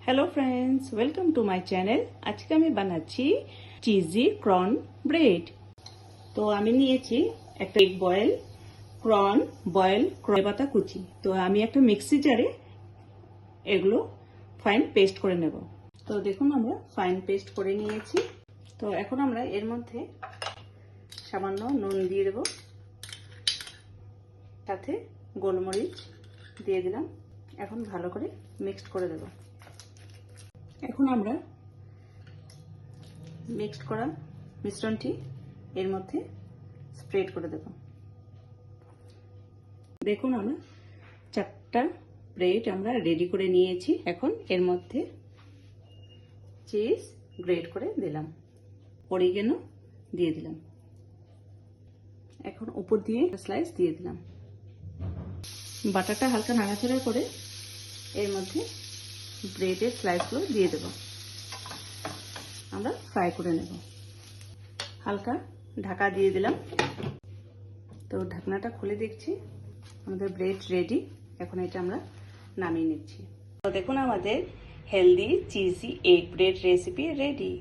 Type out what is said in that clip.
Hello friends, welcome to my channel. আজকে আমি বানাচ্ছি চিজি ক্রন ব্রেড। তো আমি নিয়েছি একটা এগ বয়েল, ক্রন বয়েল, কড়াই পাতা কুচি। তো আমি একটা মিক্সি জারে এগুলো ফাইন পেস্ট করে নেব। তো দেখুন আমরা ফাইন পেস্ট করে নিয়েছি। তো এখন আমরা এর মধ্যে সামান্য নুন দিয়ে দেব, সাথে গোলমরিচ দিয়ে দিলাম। এখন ভালো করে মিক্সড করে দেব। এখন আমরা মিক্সড করা মিশ্রণটি এর মধ্যে স্প্রেড করে দেব। দেখুন আমরা 4টা ব্রেড আমরা রেডি করে নিয়েছি। এখন এর মধ্যে চিজ গ্রেট করে দিলাম, অরিগেনো দিয়ে দিলাম, এখন উপর দিয়ে স্লাইস দিয়ে দিলাম। বাটারটা হালকা নাড়াচাড়া করে এর মধ্যে ব্রেডের স্লাইসগুলো দিয়ে দেব। আমরা ফ্রাই করে নেব। হালকা ঢাকা দিয়ে দিলাম। তো ঢাকনাটা খুলে দেখছি আমাদের ব্রেড রেডি। এখন এটা আমরা নামিয়ে নিচ্ছি। তো দেখুন আমাদের healthy cheesy egg bread recipe ready.